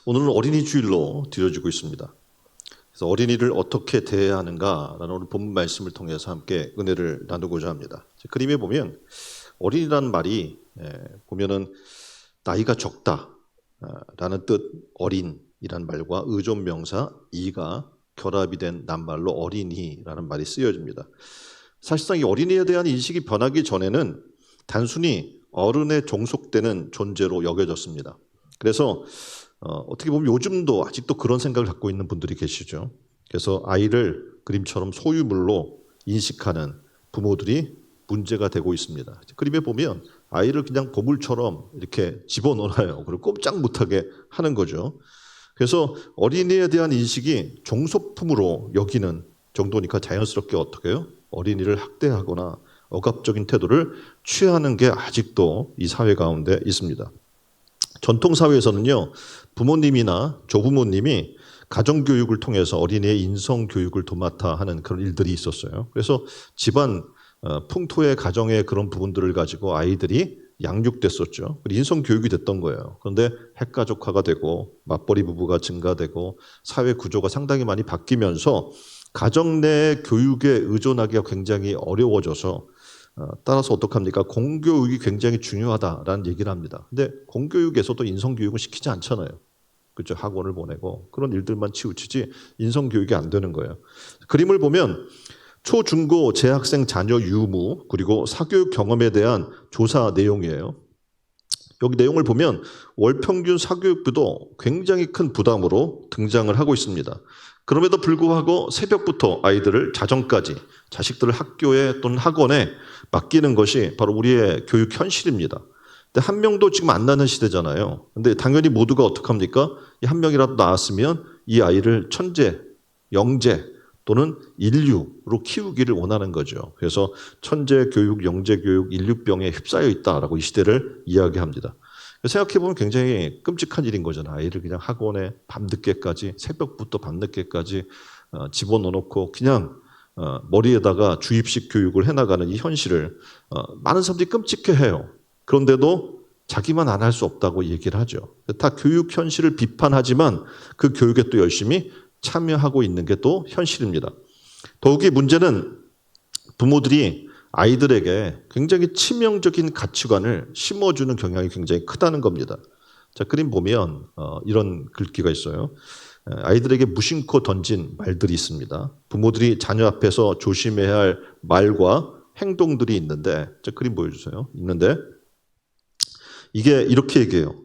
오늘은 어린이 주일로 드려지고 있습니다. 그래서 어린이를 어떻게 대해야 하는가라는 오늘 본문 말씀을 통해서 함께 은혜를 나누고자 합니다. 그림에 보면 어린이라는 말이 보면은 나이가 적다라는 뜻 어린이라는 말과 의존명사 이가 결합이 된 낱말로 어린이라는 말이 쓰여집니다. 사실상 이 어린이에 대한 인식이 변하기 전에는 단순히 어른에 종속되는 존재로 여겨졌습니다. 그래서 어떻게 보면 요즘도 아직도 그런 생각을 갖고 있는 분들이 계시죠. 그래서 아이를 그림처럼 소유물로 인식하는 부모들이 문제가 되고 있습니다. 그림에 보면 아이를 그냥 보물처럼 이렇게 집어넣어요. 그리고 꼼짝 못하게 하는 거죠. 그래서 어린이에 대한 인식이 종속품으로 여기는 정도니까 자연스럽게 어떻게 해요? 어린이를 학대하거나 억압적인 태도를 취하는 게 아직도 이 사회 가운데 있습니다. 전통 사회에서는요, 부모님이나 조부모님이 가정교육을 통해서 어린이의 인성교육을 도맡아 하는 그런 일들이 있었어요. 그래서 집안 풍토의 가정의 그런 부분들을 가지고 아이들이 양육됐었죠. 인성교육이 됐던 거예요. 그런데 핵가족화가 되고 맞벌이 부부가 증가되고 사회 구조가 상당히 많이 바뀌면서 가정 내 교육에 의존하기가 굉장히 어려워져서 따라서 어떡합니까? 공교육이 굉장히 중요하다라는 얘기를 합니다. 근데 공교육에서도 인성교육은 시키지 않잖아요. 그렇죠? 학원을 보내고 그런 일들만 치우치지 인성교육이 안 되는 거예요. 그림을 보면 초, 중, 고 재학생 자녀 유무 그리고 사교육 경험에 대한 조사 내용이에요. 여기 내용을 보면 월 평균 사교육비도 굉장히 큰 부담으로 등장을 하고 있습니다. 그럼에도 불구하고 새벽부터 아이들을 자정까지 자식들을 학교에 또는 학원에 맡기는 것이 바로 우리의 교육 현실입니다. 근데 한 명도 지금 안 나는 시대잖아요. 근데 당연히 모두가 어떡합니까? 이 한 명이라도 나왔으면 이 아이를 천재, 영재 또는 인류로 키우기를 원하는 거죠. 그래서 천재 교육, 영재 교육, 인류병에 휩싸여 있다라고 이 시대를 이야기합니다. 생각해보면 굉장히 끔찍한 일인 거잖아요. 아이를 그냥 학원에 밤늦게까지, 새벽부터 밤늦게까지 집어넣어놓고 그냥 머리에다가 주입식 교육을 해나가는 이 현실을 많은 사람들이 끔찍해해요. 그런데도 자기만 안 할 수 없다고 얘기를 하죠. 다 교육 현실을 비판하지만 그 교육에 또 열심히 참여하고 있는 게 또 현실입니다. 더욱이 문제는 부모들이 아이들에게 굉장히 치명적인 가치관을 심어주는 경향이 굉장히 크다는 겁니다. 자, 그림 보면 이런 글귀가 있어요. 아이들에게 무심코 던진 말들이 있습니다. 부모들이 자녀 앞에서 조심해야 할 말과 행동들이 있는데, 자, 그림 보여주세요. 있는데 이게 이렇게 얘기해요.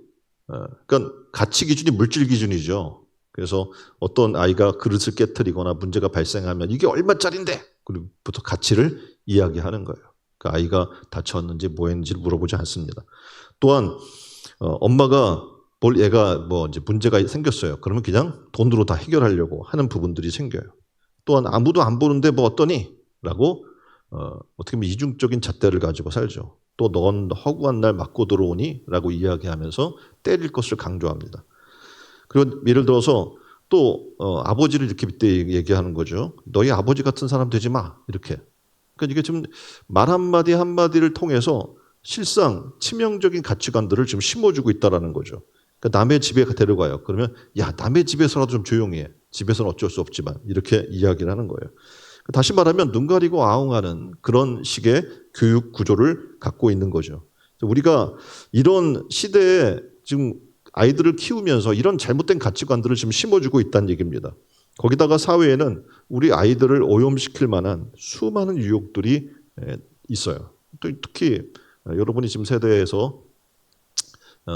그러니까 가치 기준이 물질 기준이죠. 그래서 어떤 아이가 그릇을 깨트리거나 문제가 발생하면 이게 얼마짜린데? 그리고부터 가치를 이야기하는 거예요. 그 아이가 다쳤는지 뭐 했는지를 물어보지 않습니다. 또한 엄마가 얘가 뭐 이제 문제가 생겼어요. 그러면 그냥 돈으로 다 해결하려고 하는 부분들이 생겨요. 또한 아무도 안 보는데 뭐 어떠니? 라고 어떻게 보면 이중적인 잣대를 가지고 살죠. 또 넌 허구한 날 맞고 들어오니? 라고 이야기하면서 때릴 것을 강조합니다. 그리고 예를 들어서 또 아버지를 이렇게 빗대 얘기하는 거죠. 너희 아버지 같은 사람 되지 마. 이렇게. 그러니까 이게 지금 말 한마디 한마디를 통해서 실상 치명적인 가치관들을 지금 심어주고 있다는 거죠. 그러니까 남의 집에 데려가요. 그러면 야 남의 집에서라도 좀 조용히 해. 집에서는 어쩔 수 없지만 이렇게 이야기를 하는 거예요. 다시 말하면 눈 가리고 아웅하는 그런 식의 교육 구조를 갖고 있는 거죠. 우리가 이런 시대에 지금 아이들을 키우면서 이런 잘못된 가치관들을 지금 심어주고 있다는 얘기입니다. 거기다가 사회에는 우리 아이들을 오염시킬 만한 수많은 유혹들이 있어요. 또 특히 여러분이 지금 세대에서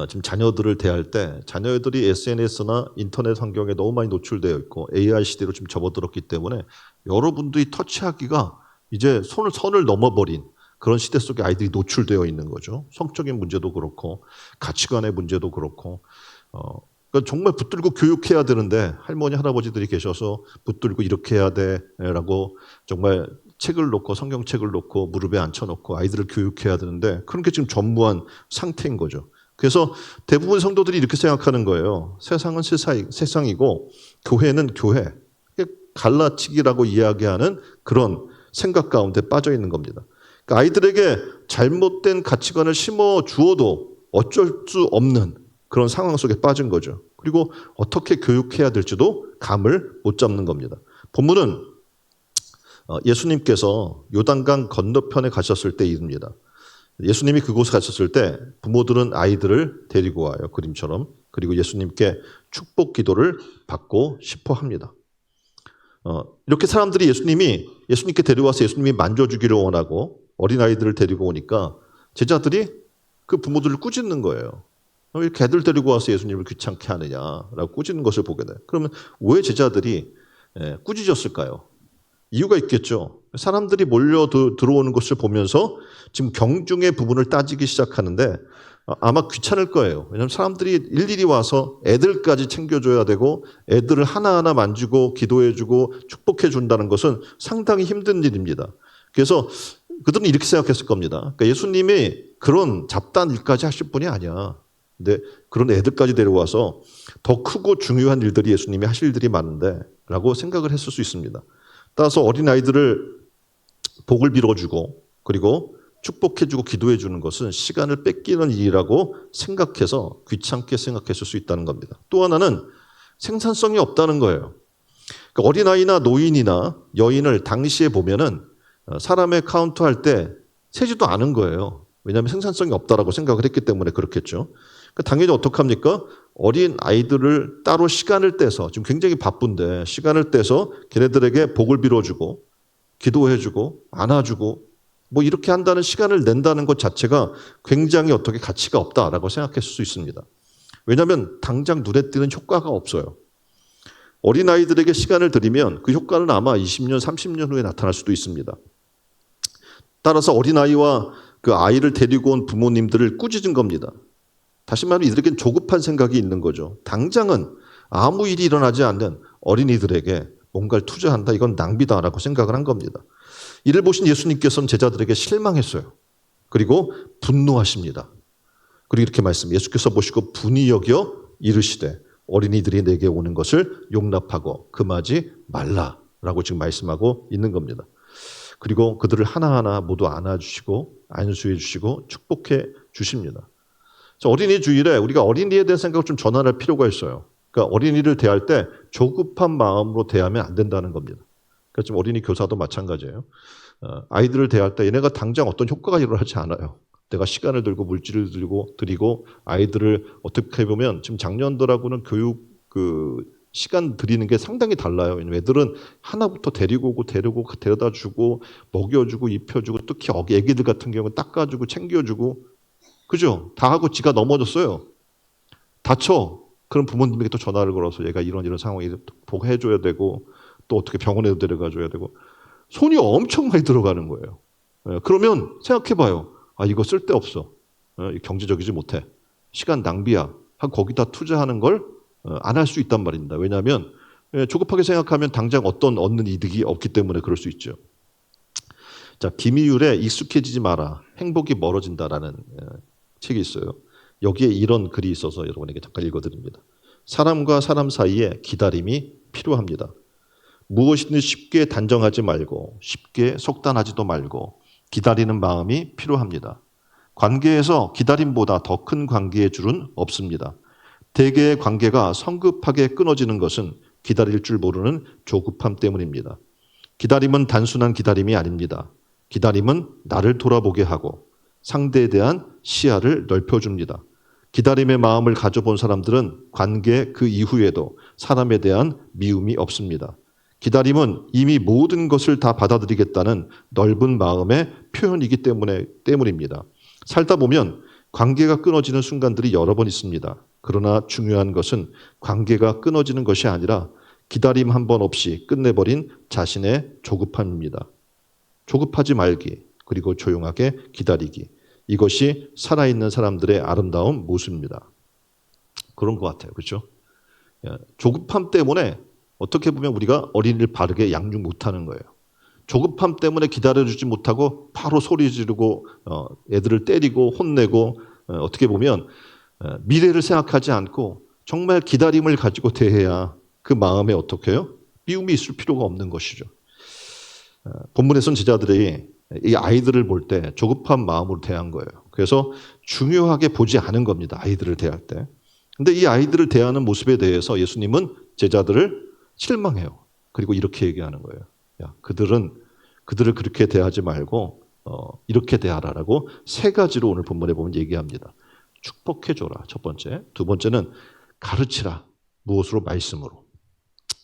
지금 자녀들을 대할 때 자녀들이 SNS나 인터넷 환경에 너무 많이 노출되어 있고 AI 시대로 지금 접어들었기 때문에 여러분들이 터치하기가 이제 선을 넘어버린 그런 시대 속에 아이들이 노출되어 있는 거죠. 성적인 문제도 그렇고 가치관의 문제도 그렇고 그러니까 정말 붙들고 교육해야 되는데 할머니 할아버지들이 계셔서 붙들고 이렇게 해야 돼라고 정말 책을 놓고 성경책을 놓고 무릎에 앉혀놓고 아이들을 교육해야 되는데 그런 게 지금 전무한 상태인 거죠. 그래서 대부분 성도들이 이렇게 생각하는 거예요. 세상은 세상이고 교회는 교회. 갈라치기라고 이야기하는 그런 생각 가운데 빠져 있는 겁니다. 그러니까 아이들에게 잘못된 가치관을 심어 주어도 어쩔 수 없는 그런 상황 속에 빠진 거죠. 그리고 어떻게 교육해야 될지도 감을 못 잡는 겁니다. 본문은 예수님께서 요단강 건너편에 가셨을 때 일입니다. 예수님이 그곳에 가셨을 때 부모들은 아이들을 데리고 와요. 그림처럼. 그리고 예수님께 축복 기도를 받고 싶어 합니다. 이렇게 사람들이 예수님께 데려와서 예수님이 만져주기를 원하고 어린아이들을 데리고 오니까 제자들이 그 부모들을 꾸짖는 거예요. 왜 개들 데리고 와서 예수님을 귀찮게 하느냐라고 꾸짖는 것을 보게 돼요. 그러면 왜 제자들이 꾸짖었을까요? 이유가 있겠죠. 사람들이 몰려 들어오는 것을 보면서 지금 경중의 부분을 따지기 시작하는데 아마 귀찮을 거예요. 왜냐하면 사람들이 일일이 와서 애들까지 챙겨줘야 되고 애들을 하나하나 만지고 기도해주고 축복해준다는 것은 상당히 힘든 일입니다. 그래서 그들은 이렇게 생각했을 겁니다. 그러니까 예수님이 그런 잡다한 일까지 하실 분이 아니야. 근데 그런 애들까지 데려와서 더 크고 중요한 일들이 예수님이 하실 일들이 많은데 라고 생각을 했을 수 있습니다. 따라서 어린아이들을 복을 빌어주고 그리고 축복해주고 기도해주는 것은 시간을 뺏기는 일이라고 생각해서 귀찮게 생각했을 수 있다는 겁니다. 또 하나는 생산성이 없다는 거예요. 그러니까 어린아이나 노인이나 여인을 당시에 보면은 사람의 카운트할 때 세지도 않은 거예요. 왜냐하면 생산성이 없다라고 생각을 했기 때문에 그렇겠죠. 그러니까 당연히 어떡합니까? 어린 아이들을 따로 시간을 떼서 지금 굉장히 바쁜데 시간을 떼서 걔네들에게 복을 빌어주고 기도해주고 안아주고 뭐 이렇게 한다는 시간을 낸다는 것 자체가 굉장히 어떻게 가치가 없다라고 생각했을 수 있습니다. 왜냐하면 당장 눈에 띄는 효과가 없어요. 어린아이들에게 시간을 들이면 그 효과는 아마 20년, 30년 후에 나타날 수도 있습니다. 따라서 어린아이와 그 아이를 데리고 온 부모님들을 꾸짖은 겁니다. 다시 말하면 이들에겐 조급한 생각이 있는 거죠. 당장은 아무 일이 일어나지 않는 어린이들에게 뭔가를 투자한다. 이건 낭비다라고 생각을 한 겁니다. 이를 보신 예수님께서는 제자들에게 실망했어요. 그리고 분노하십니다. 그리고 이렇게 예수께서 보시고 분이 여겨 이르시되 어린이들이 내게 오는 것을 용납하고 금하지 말라라고 지금 말씀하고 있는 겁니다. 그리고 그들을 하나하나 모두 안아주시고 안수해 주시고 축복해 주십니다. 어린이 주일에 우리가 어린이에 대한 생각을 좀 전환할 필요가 있어요. 그러니까 어린이를 대할 때 조급한 마음으로 대하면 안 된다는 겁니다. 그러니까 지금 어린이 교사도 마찬가지예요. 아이들을 대할 때 얘네가 당장 어떤 효과가 일어나지 않아요. 내가 시간을 들고 물질을 드리고 아이들을 어떻게 보면 지금 작년들하고는 교육 시간 드리는 게 상당히 달라요. 왜냐면 애들은 하나부터 데리고 오고 데려다 주고 먹여주고 입혀주고 특히 애기들 같은 경우는 닦아주고 챙겨주고 그죠? 다 하고 지가 넘어졌어요. 다쳐. 그럼 부모님에게 또 전화를 걸어서 얘가 이런 상황이 보호해줘야 되고 또 어떻게 병원에도 데려가줘야 되고 손이 엄청 많이 들어가는 거예요. 그러면 생각해봐요. 이거 쓸데없어. 경제적이지 못해. 시간 낭비야. 거기다 투자하는 걸 안 할 수 있단 말입니다. 왜냐하면 조급하게 생각하면 당장 얻는 이득이 없기 때문에 그럴 수 있죠. 자, 김희율의 익숙해지지 마라. 행복이 멀어진다라는 책이 있어요. 여기에 이런 글이 있어서 여러분에게 잠깐 읽어드립니다. 사람과 사람 사이에 기다림이 필요합니다. 무엇이든 쉽게 단정하지 말고 쉽게 속단하지도 말고 기다리는 마음이 필요합니다. 관계에서 기다림보다 더 큰 관계의 줄은 없습니다. 대개의 관계가 성급하게 끊어지는 것은 기다릴 줄 모르는 조급함 때문입니다. 기다림은 단순한 기다림이 아닙니다. 기다림은 나를 돌아보게 하고 상대에 대한 시야를 넓혀줍니다. 기다림의 마음을 가져본 사람들은 관계 그 이후에도 사람에 대한 미움이 없습니다. 기다림은 이미 모든 것을 다 받아들이겠다는 넓은 마음의 표현이기 때문입니다. 살다 보면 관계가 끊어지는 순간들이 여러 번 있습니다. 그러나 중요한 것은 관계가 끊어지는 것이 아니라 기다림 한 번 없이 끝내버린 자신의 조급함입니다. 조급하지 말기, 그리고 조용하게 기다리기. 이것이 살아있는 사람들의 아름다운 모습입니다. 그런 것 같아요. 그렇죠? 조급함 때문에 어떻게 보면 우리가 어린이를 바르게 양육 못하는 거예요. 조급함 때문에 기다려주지 못하고 바로 소리 지르고 애들을 때리고 혼내고 어떻게 보면 미래를 생각하지 않고 정말 기다림을 가지고 대해야 그 마음에 어떻게 해요? 미움이 있을 필요가 없는 것이죠. 본문에서는 제자들이 이 아이들을 볼 때 조급한 마음으로 대한 거예요. 그래서 중요하게 보지 않은 겁니다. 아이들을 대할 때. 근데 이 아이들을 대하는 모습에 대해서 예수님은 제자들을 실망해요. 그리고 이렇게 얘기하는 거예요. 야, 그들을 그렇게 대하지 말고 이렇게 대하라라고 세 가지로 오늘 본문에 보면 얘기합니다. 축복해줘라, 첫 번째. 두 번째는 가르치라, 무엇으로? 말씀으로.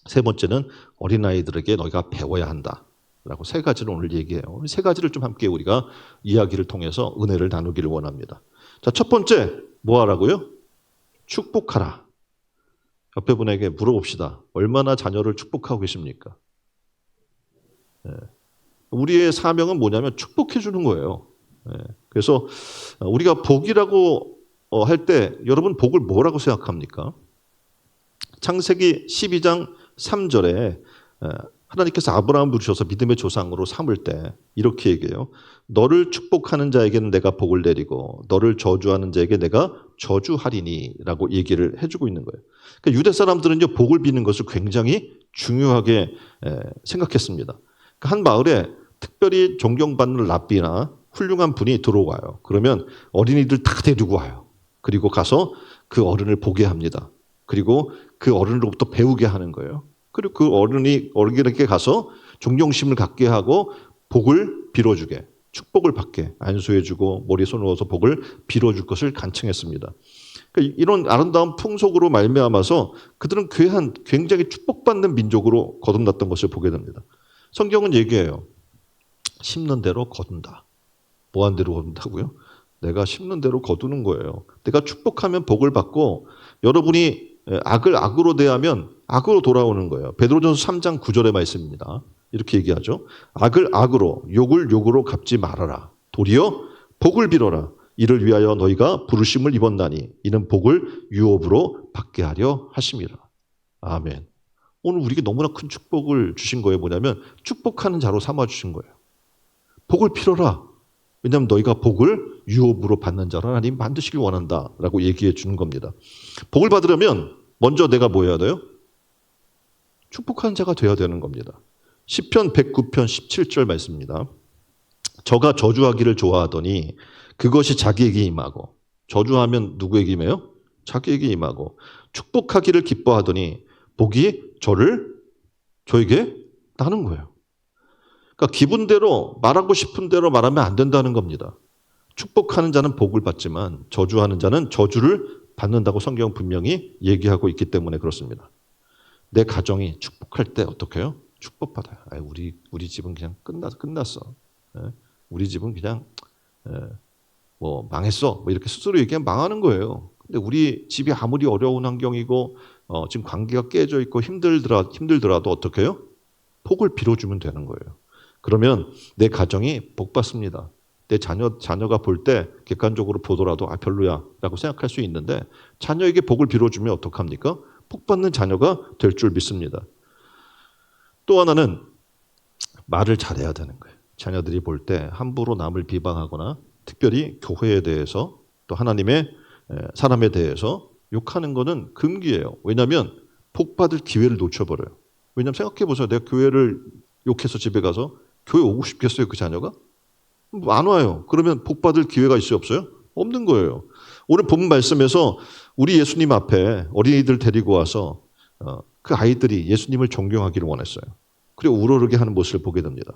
세 번째는 어린아이들에게 너희가 배워야 한다 라고 세 가지를 오늘 얘기해요. 세 가지를 좀 함께 우리가 이야기를 통해서 은혜를 나누기를 원합니다. 자, 첫 번째 뭐 하라고요? 축복하라. 옆에 분에게 물어봅시다. 얼마나 자녀를 축복하고 계십니까? 우리의 사명은 뭐냐면 축복해 주는 거예요. 그래서 우리가 복이라고 할 때 여러분 복을 뭐라고 생각합니까? 창세기 12장 3절에 하나님께서 아브라함을 부르셔서 믿음의 조상으로 삼을 때 이렇게 얘기해요. 너를 축복하는 자에게는 내가 복을 내리고 너를 저주하는 자에게 내가 저주하리니 라고 얘기를 해주고 있는 거예요. 그러니까 유대 사람들은요, 복을 비는 것을 굉장히 중요하게 생각했습니다. 그러니까 한 마을에 특별히 존경받는 랍비나 훌륭한 분이 들어와요. 그러면 어린이들 다 데리고 와요. 그리고 가서 그 어른을 보게 합니다. 그리고 그 어른으로부터 배우게 하는 거예요. 그리고 그 어른에게 가서 존경심을 갖게 하고 복을 빌어주게, 축복을 받게, 안수해주고 머리에 손을 넣어서 복을 빌어줄 것을 간청했습니다. 그러니까 이런 아름다운 풍속으로 말미암아서 그들은 굉장히 축복받는 민족으로 거듭났던 것을 보게 됩니다. 성경은 얘기해요. 심는 대로 거둔다. 뭐한 대로 거둔다고요? 내가 심는 대로 거두는 거예요. 내가 축복하면 복을 받고 여러분이 악을 악으로 대하면 악으로 돌아오는 거예요. 베드로전서 3장 9절의 말씀입니다. 이렇게 얘기하죠. 악을 악으로, 욕을 욕으로 갚지 말아라. 도리어 복을 빌어라. 이를 위하여 너희가 부르심을 입었나니 이는 복을 유업으로 받게 하려 하심이라. 아멘. 오늘 우리에게 너무나 큰 축복을 주신 거예요. 뭐냐면 축복하는 자로 삼아주신 거예요. 복을 빌어라. 왜냐하면 너희가 복을 유업으로 받는 자로 하나님 만드시길 원한다라고 얘기해 주는 겁니다. 복을 받으려면 먼저 내가 뭐 해야 돼요? 축복하는 자가 되어야 되는 겁니다. 시편 109편 17절 말씀입니다. 저가 저주하기를 좋아하더니 그것이 자기에게 임하고, 저주하면 누구에게 임해요? 자기에게 임하고, 축복하기를 기뻐하더니 복이 저에게 나는 거예요. 그러니까 기분대로 말하고 싶은 대로 말하면 안 된다는 겁니다. 축복하는 자는 복을 받지만 저주하는 자는 저주를 받는다고 성경은 분명히 얘기하고 있기 때문에 그렇습니다. 내 가정이 축복할 때 어떻게 해요? 축복받아요. 우리 집은 그냥 끝났어. 우리 집은 그냥 뭐 망했어. 뭐 이렇게 스스로 얘기하면 망하는 거예요. 근데 우리 집이 아무리 어려운 환경이고 지금 관계가 깨져 있고 힘들더라도 어떻게 해요? 복을 빌어주면 되는 거예요. 그러면 내 가정이 복 받습니다. 내 자녀가 볼 때 객관적으로 보더라도 별로야 라고 생각할 수 있는데 자녀에게 복을 빌어주면 어떡합니까? 복 받는 자녀가 될 줄 믿습니다. 또 하나는 말을 잘해야 되는 거예요. 자녀들이 볼 때 함부로 남을 비방하거나 특별히 교회에 대해서 또 하나님의 사람에 대해서 욕하는 것은 금기예요. 왜냐하면 복 받을 기회를 놓쳐버려요. 왜냐하면 생각해 보세요. 내가 교회를 욕해서 집에 가서 교회 오고 싶겠어요, 그 자녀가? 안 와요. 그러면 복 받을 기회가 있어요, 없어요? 없는 거예요. 오늘 본문 말씀에서 우리 예수님 앞에 어린이들 데리고 와서 그 아이들이 예수님을 존경하기를 원했어요. 그리고 우러르게 하는 모습을 보게 됩니다.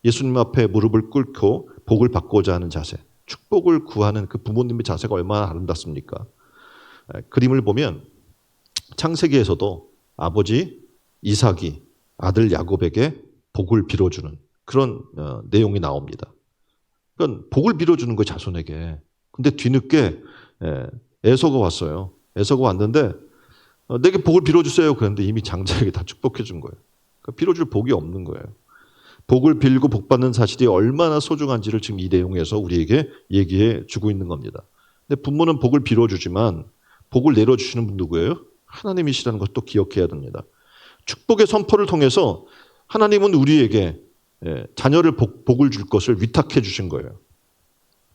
예수님 앞에 무릎을 꿇고 복을 받고자 하는 자세, 축복을 구하는 그 부모님의 자세가 얼마나 아름답습니까? 그림을 보면 창세기에서도 아버지 이삭이 아들 야곱에게 복을 빌어주는 그런 내용이 나옵니다. 그러니까 복을 빌어주는 거예요, 자손에게. 근데 뒤늦게 에서가 왔어요. 에서가 왔는데 내게 복을 빌어주세요. 그런데 이미 장자에게 다 축복해 준 거예요. 그러니까 빌어줄 복이 없는 거예요. 복을 빌고 복 받는 사실이 얼마나 소중한지를 지금 이 내용에서 우리에게 얘기해 주고 있는 겁니다. 근데 부모는 복을 빌어주지만 복을 내려주시는 분 누구예요? 하나님이시라는 것도 기억해야 됩니다. 축복의 선포를 통해서 하나님은 우리에게 자녀를 복을 줄 것을 위탁해 주신 거예요.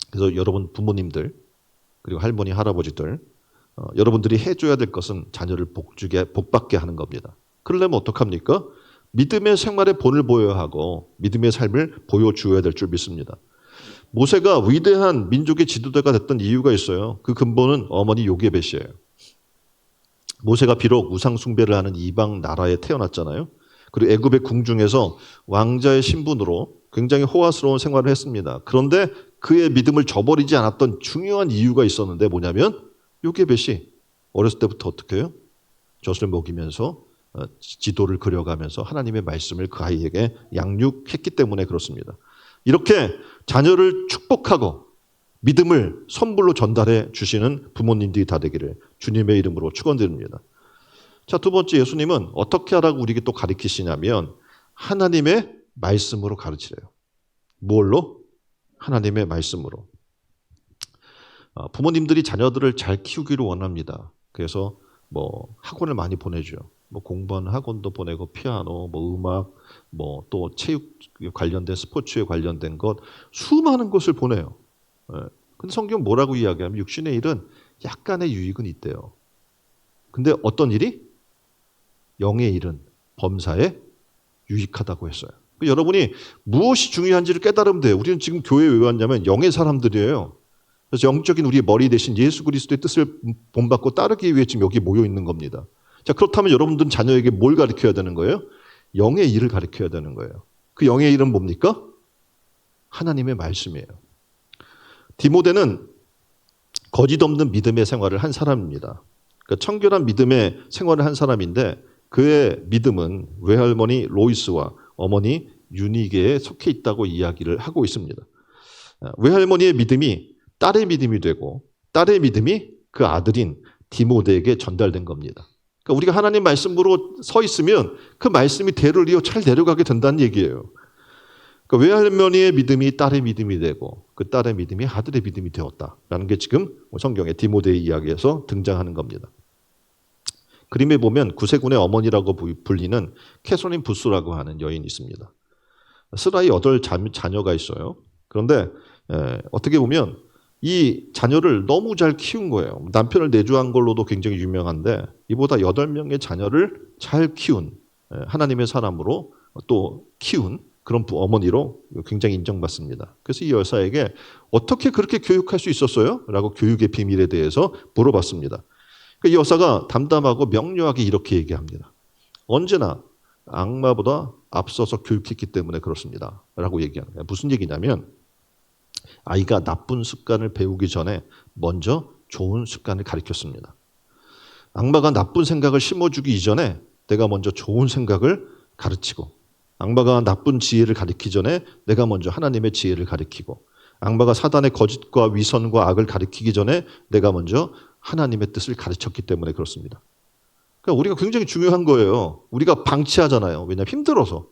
그래서 여러분 부모님들 그리고 할머니 할아버지들 여러분들이 해줘야 될 것은 자녀를 복받게 하는 겁니다. 그러려면 어떡합니까? 믿음의 생활의 본을 보여야 하고 믿음의 삶을 보여주어야 될 줄 믿습니다. 모세가 위대한 민족의 지도자가 됐던 이유가 있어요. 그 근본은 어머니 요게벳이에요. 모세가 비록 우상 숭배를 하는 이방 나라에 태어났잖아요. 그리고 애굽의 궁중에서 왕자의 신분으로 굉장히 호화스러운 생활을 했습니다. 그런데 그의 믿음을 저버리지 않았던 중요한 이유가 있었는데 뭐냐면 요게벳이 어렸을 때부터 어떻게 해요? 젖을 먹이면서 지도를 그려가면서 하나님의 말씀을 그 아이에게 양육했기 때문에 그렇습니다. 이렇게 자녀를 축복하고 믿음을 선물로 전달해 주시는 부모님들이 다 되기를 주님의 이름으로 축원드립니다. 자, 두 번째, 예수님은 어떻게 하라고 우리에게 또 가르치시냐면 하나님의 말씀으로 가르치래요. 뭘로? 하나님의 말씀으로. 부모님들이 자녀들을 잘 키우기를 원합니다. 그래서 뭐 학원을 많이 보내줘요. 뭐 공부하는 학원도 보내고 피아노, 뭐 음악, 뭐 또 체육 관련된 스포츠에 관련된 것 수많은 것을 보내요. 근데 성경 뭐라고 이야기하면 육신의 일은 약간의 유익은 있대요. 근데 어떤 일이? 영의 일은 범사에 유익하다고 했어요. 여러분이 무엇이 중요한지를 깨달으면 돼요. 우리는 지금 교회에 왜 왔냐면 영의 사람들이에요. 그래서 영적인 우리의 머리 대신 예수 그리스도의 뜻을 본받고 따르기 위해 지금 여기 모여 있는 겁니다. 자, 그렇다면 여러분들은 자녀에게 뭘 가르쳐야 되는 거예요? 영의 일을 가르쳐야 되는 거예요. 그 영의 일은 뭡니까? 하나님의 말씀이에요. 디모데는 거짓 없는 믿음의 생활을 한 사람입니다. 그러니까 청결한 믿음의 생활을 한 사람인데 그의 믿음은 외할머니 로이스와 어머니 유니게에 속해 있다고 이야기를 하고 있습니다. 외할머니의 믿음이 딸의 믿음이 되고 딸의 믿음이 그 아들인 디모데에게 전달된 겁니다. 그러니까 우리가 하나님 말씀으로 서 있으면 그 말씀이 대를 이어 잘 내려가게 된다는 얘기예요. 그러니까 외할머니의 믿음이 딸의 믿음이 되고 그 딸의 믿음이 아들의 믿음이 되었다라는 게 지금 성경의 디모데의 이야기에서 등장하는 겁니다. 그림에 보면 구세군의 어머니라고 불리는 캐서린 부스라고 하는 여인이 있습니다. 스라이 8자녀가 있어요. 그런데 어떻게 보면 이 자녀를 너무 잘 키운 거예요. 남편을 내조한 걸로도 굉장히 유명한데 이보다 8명의 자녀를 잘 키운 하나님의 사람으로 또 키운 그런 어머니로 굉장히 인정받습니다. 그래서 이 여사에게 어떻게 그렇게 교육할 수 있었어요? 라고 교육의 비밀에 대해서 물어봤습니다. 이 여사가 담담하고 명료하게 이렇게 얘기합니다. 언제나 악마보다 앞서서 교육했기 때문에 그렇습니다. 라고 얘기하는 거예요. 무슨 얘기냐면 아이가 나쁜 습관을 배우기 전에 먼저 좋은 습관을 가르쳤습니다. 악마가 나쁜 생각을 심어주기 이전에 내가 먼저 좋은 생각을 가르치고 악마가 나쁜 지혜를 가르치기 전에 내가 먼저 하나님의 지혜를 가르치고 악마가 사단의 거짓과 위선과 악을 가르치기 전에 내가 먼저 하나님의 뜻을 가르쳤기 때문에 그렇습니다. 그러니까 우리가 굉장히 중요한 거예요. 우리가 방치하잖아요. 왜냐하면 힘들어서.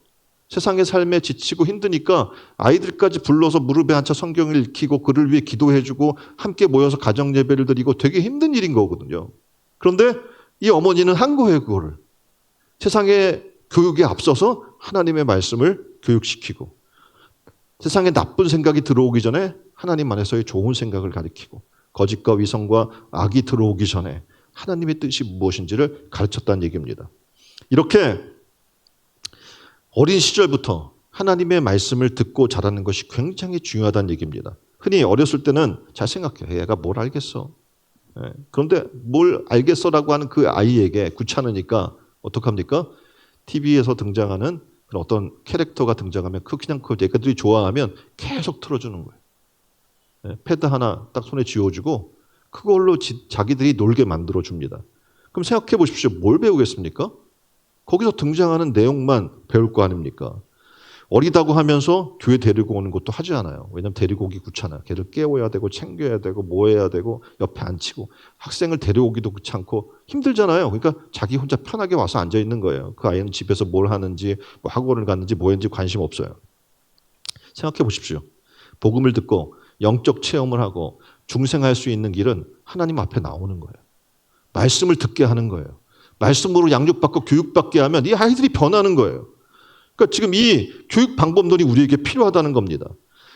세상의 삶에 지치고 힘드니까 아이들까지 불러서 무릎에 앉혀 성경을 읽히고 그를 위해 기도해주고 함께 모여서 가정예배를 드리고 되게 힘든 일인 거거든요. 그런데 이 어머니는 한 거예요, 그거를. 세상의 교육에 앞서서 하나님의 말씀을 교육시키고 세상에 나쁜 생각이 들어오기 전에 하나님 안에서의 좋은 생각을 가르치고 거짓과 위선과 악이 들어오기 전에 하나님의 뜻이 무엇인지를 가르쳤다는 얘기입니다. 이렇게 어린 시절부터 하나님의 말씀을 듣고 자라는 것이 굉장히 중요하다는 얘기입니다. 흔히 어렸을 때는 잘 생각해. 얘가 뭘 알겠어. 그런데 뭘 알겠어라고 하는 그 아이에게 귀찮으니까 어떡합니까? TV에서 등장하는 그런 어떤 캐릭터가 등장하면 그냥 그 애들이 좋아하면 계속 틀어주는 거예요. 패드 하나 딱 손에 쥐어주고 그걸로 자기들이 놀게 만들어줍니다. 그럼 생각해 보십시오. 뭘 배우겠습니까? 거기서 등장하는 내용만 배울 거 아닙니까? 어리다고 하면서 교회 데리고 오는 것도 하지 않아요. 왜냐하면 데리고 오기 귀찮아요. 걔를 깨워야 되고 챙겨야 되고 뭐 해야 되고 옆에 앉히고 학생을 데려오기도 귀찮고 힘들잖아요. 그러니까 자기 혼자 편하게 와서 앉아 있는 거예요. 그 아이는 집에서 뭘 하는지 뭐 학원을 갔는지 뭐 했는지 관심 없어요. 생각해 보십시오. 복음을 듣고 영적 체험을 하고 중생할 수 있는 길은 하나님 앞에 나오는 거예요. 말씀을 듣게 하는 거예요. 말씀으로 양육받고 교육받게 하면 이 아이들이 변하는 거예요. 그러니까 지금 이 교육 방법론이 우리에게 필요하다는 겁니다.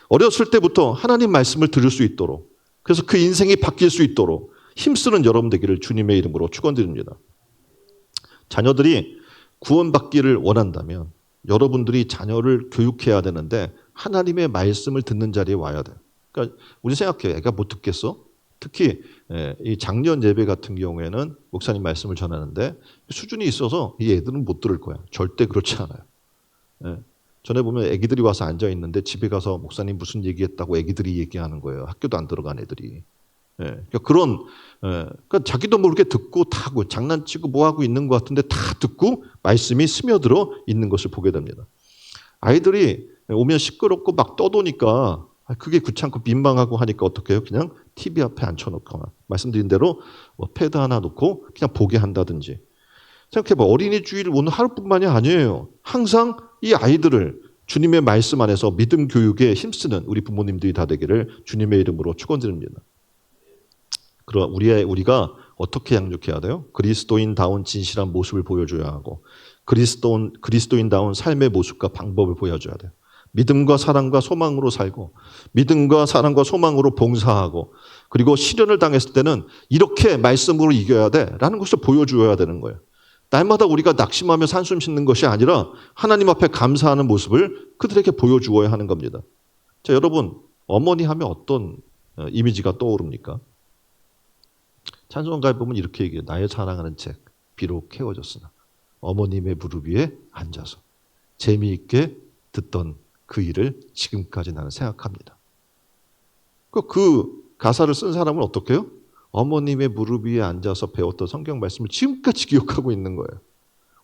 어렸을 때부터 하나님 말씀을 들을 수 있도록 그래서 그 인생이 바뀔 수 있도록 힘쓰는 여러분 되기를 주님의 이름으로 축원드립니다. 자녀들이 구원받기를 원한다면 여러분들이 자녀를 교육해야 되는데 하나님의 말씀을 듣는 자리에 와야 돼요. 그러니까 우리 생각해. 애가 못 듣겠어? 특히 이 작년 예배 같은 경우에는 목사님 말씀을 전하는데 수준이 있어서 이 애들은 못 들을 거야. 절대 그렇지 않아요. 예. 전에 보면 애기들이 와서 앉아 있는데 집에 가서 목사님 무슨 얘기했다고 애기들이 얘기하는 거예요. 학교도 안 들어간 애들이. 예. 그러니까 그러니까 자기도 모르게 듣고 다 하고 장난치고 뭐 하고 있는 것 같은데 다 듣고 말씀이 스며들어 있는 것을 보게 됩니다. 아이들이 오면 시끄럽고 막 떠도니까 그게 귀찮고 민망하고 하니까 어떻게 해요? 그냥 TV 앞에 앉혀놓거나 말씀드린 대로 뭐 패드 하나 놓고 그냥 보게 한다든지. 생각해봐. 어린이 주일 오늘 하루뿐만이 아니에요. 항상 이 아이들을 주님의 말씀 안에서 믿음 교육에 힘쓰는 우리 부모님들이 다 되기를 주님의 이름으로 축원드립니다. 그럼 우리가 어떻게 양육해야 돼요? 그리스도인다운 진실한 모습을 보여줘야 하고 그리스도인다운 삶의 모습과 방법을 보여줘야 돼요. 믿음과 사랑과 소망으로 살고 믿음과 사랑과 소망으로 봉사하고 그리고 시련을 당했을 때는 이렇게 말씀으로 이겨야 돼라는 것을 보여줘야 되는 거예요. 날마다 우리가 낙심하며 산숨 싣는 것이 아니라 하나님 앞에 감사하는 모습을 그들에게 보여주어야 하는 겁니다. 자, 여러분 어머니 하면 어떤 이미지가 떠오릅니까? 찬송가에 보면 이렇게 얘기해요. 나의 사랑하는 책 비록 헤어졌으나 어머님의 무릎 위에 앉아서 재미있게 듣던 그 일을 지금까지 나는 생각합니다. 그 가사를 쓴 사람은 어떻게 해요? 어머님의 무릎 위에 앉아서 배웠던 성경 말씀을 지금까지 기억하고 있는 거예요.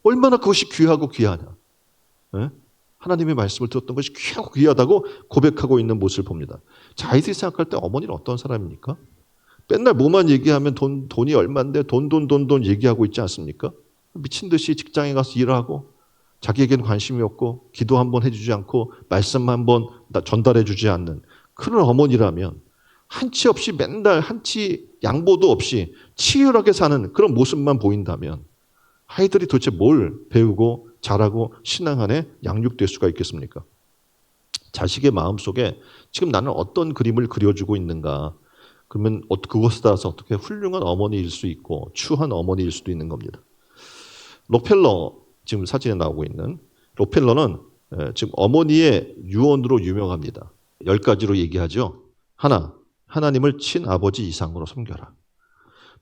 얼마나 그것이 귀하고 귀하냐. 네? 하나님의 말씀을 들었던 것이 귀하고 귀하다고 고백하고 있는 모습을 봅니다. 자, 아이들이 생각할 때 어머니는 어떤 사람입니까? 맨날 뭐만 얘기하면 돈이 얼만데 돈 얘기하고 있지 않습니까? 미친 듯이 직장에 가서 일하고 자기에게는 관심이 없고 기도 한번 해주지 않고 말씀 한번 전달해 주지 않는 그런 어머니라면 한치 없이 맨날 한치 양보도 없이 치열하게 사는 그런 모습만 보인다면 아이들이 도대체 뭘 배우고 자라고 신앙 안에 양육될 수가 있겠습니까? 자식의 마음속에 지금 나는 어떤 그림을 그려주고 있는가 그러면 그것에 따라서 어떻게 훌륭한 어머니일 수 있고 추한 어머니일 수도 있는 겁니다. 록펠러 지금 사진에 나오고 있는 록펠러는 지금 어머니의 유언으로 유명합니다. 10가지로 얘기하죠. 하나, 하나님을 친아버지 이상으로 섬겨라.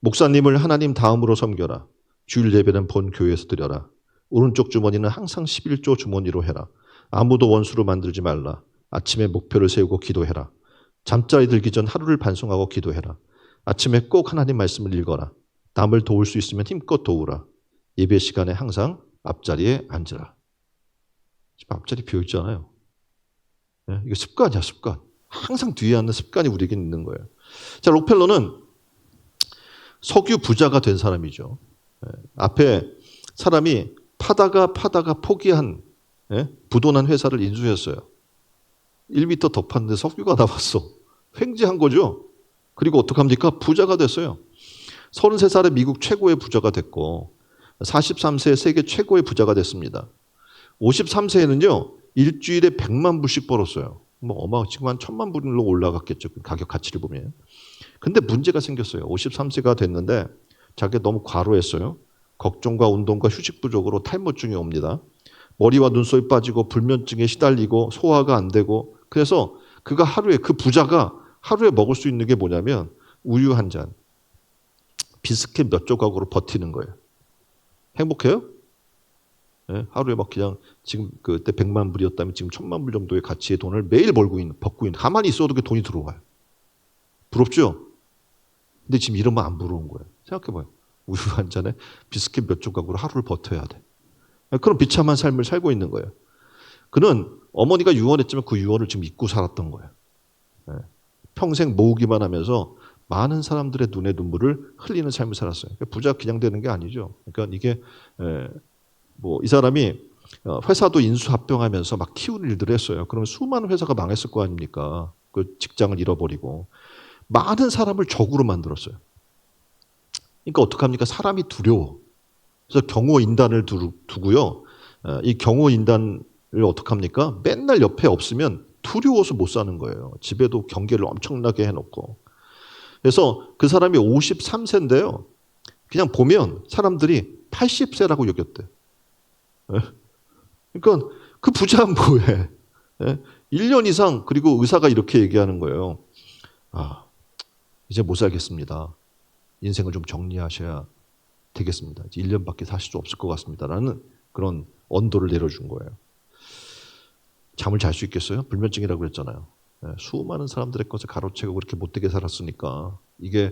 목사님을 하나님 다음으로 섬겨라. 주일 예배는 본 교회에서 드려라. 오른쪽 주머니는 항상 11조 주머니로 해라. 아무도 원수로 만들지 말라. 아침에 목표를 세우고 기도해라. 잠자리 들기 전 하루를 반성하고 기도해라. 아침에 꼭 하나님 말씀을 읽어라. 남을 도울 수 있으면 힘껏 도우라. 예배 시간에 항상 앞자리에 앉으라. 지금 앞자리 비어있잖아요. 네? 이거 습관이야, 습관. 항상 뒤에 앉는 습관이 우리에게 있는 거예요. 자, 록펠러는 석유 부자가 된 사람이죠. 네? 앞에 사람이 파다가 포기한 부도난 회사를 인수했어요. 1m 더 팠는데 석유가 나왔어. 횡재한 거죠. 그리고 어떡합니까? 부자가 됐어요. 33살에 미국 최고의 부자가 됐고 43세에 세계 최고의 부자가 됐습니다. 53세에는요. 일주일에 100만 불씩 벌었어요. 지금 한 1000만 불로 올라갔겠죠. 가격 가치를 보면. 근데 문제가 생겼어요. 53세가 됐는데 자기가 너무 과로했어요. 걱정과 운동과 휴식 부족으로 탈모증이 옵니다. 머리와 눈썹이 빠지고 불면증에 시달리고 소화가 안 되고 그래서 그 부자가 하루에 먹을 수 있는 게 뭐냐면 우유 한 잔, 비스킷 몇 조각으로 버티는 거예요. 행복해요? 네, 하루에 막 그냥 지금 그때 100만 불이었다면 지금 1000만 불 정도의 가치의 돈을 매일 벌고 있는 가만히 있어도 그 돈이 들어와요. 부럽죠? 근데 지금 이러면 안 부러운 거예요. 생각해봐요. 우유 한 잔에 비스킷 몇 조각으로 하루를 버텨야 돼. 그런 비참한 삶을 살고 있는 거예요. 그는 어머니가 유언했지만 그 유언을 지금 잊고 살았던 거예요. 평생 모으기만 하면서 많은 사람들의 눈에 눈물을 흘리는 삶을 살았어요. 부자 그냥 되는 게 아니죠. 그러니까 이게 이 사람이 회사도 인수합병하면서 막 키우는 일들을 했어요. 그러면 수많은 회사가 망했을 거 아닙니까? 그 직장을 잃어버리고 많은 사람을 적으로 만들었어요. 그러니까 어떡합니까? 사람이 두려워. 그래서 경호인단을 두고요. 이 경호인단을 어떡합니까? 맨날 옆에 없으면 두려워서 못 사는 거예요. 집에도 경계를 엄청나게 해놓고. 그래서 그 사람이 53세인데요. 그냥 보면 사람들이 80세라고 여겼대. 그러니까 그 부자는 뭐해? 1년 이상 그리고 의사가 이렇게 얘기하는 거예요. 이제 못 살겠습니다. 인생을 좀 정리하셔야 되겠습니다. 이제 1년밖에 사실 수 없을 것 같습니다. 라는 그런 언도를 내려준 거예요. 잠을 잘 수 있겠어요? 불면증이라고 그랬잖아요. 수많은 사람들의 것을 가로채고 그렇게 못되게 살았으니까 이게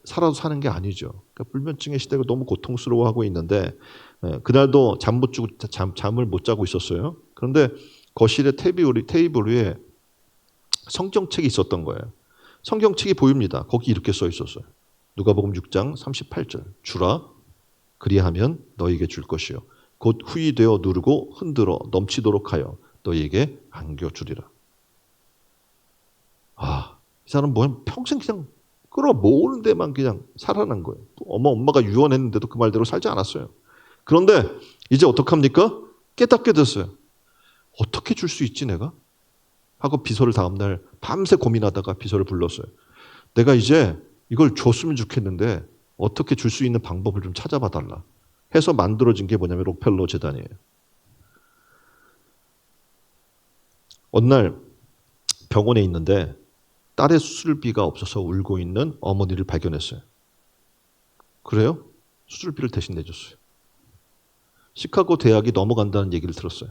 살아도 사는 게 아니죠. 그러니까 불면증의 시대가 너무 고통스러워하고 있는데 그날도 잠을 못 자고 있었어요. 그런데 거실에 테이블 위에 성경책이 있었던 거예요. 성경책이 보입니다. 거기 이렇게 써 있었어요. 누가복음 6장 38절. 주라 그리하면 너에게 줄 것이요 곧 후이되어 누르고 흔들어 넘치도록 하여 너에게 안겨주리라. 이 사람 평생 그냥 끌어모으는 데만 그냥 살아난 거예요. 엄마가 유언했는데도 그 말대로 살지 않았어요. 그런데 이제 어떡합니까? 깨닫게 됐어요. 어떻게 줄 수 있지 내가? 하고 비서를 다음날 밤새 고민하다가 비서를 불렀어요. 내가 이제 이걸 줬으면 좋겠는데 어떻게 줄 수 있는 방법을 좀 찾아봐 달라. 해서 만들어진 게 뭐냐면 록펠러 재단이에요. 어느 날 병원에 있는데 딸의 수술비가 없어서 울고 있는 어머니를 발견했어요. 그래요? 수술비를 대신 내줬어요. 시카고 대학이 넘어간다는 얘기를 들었어요.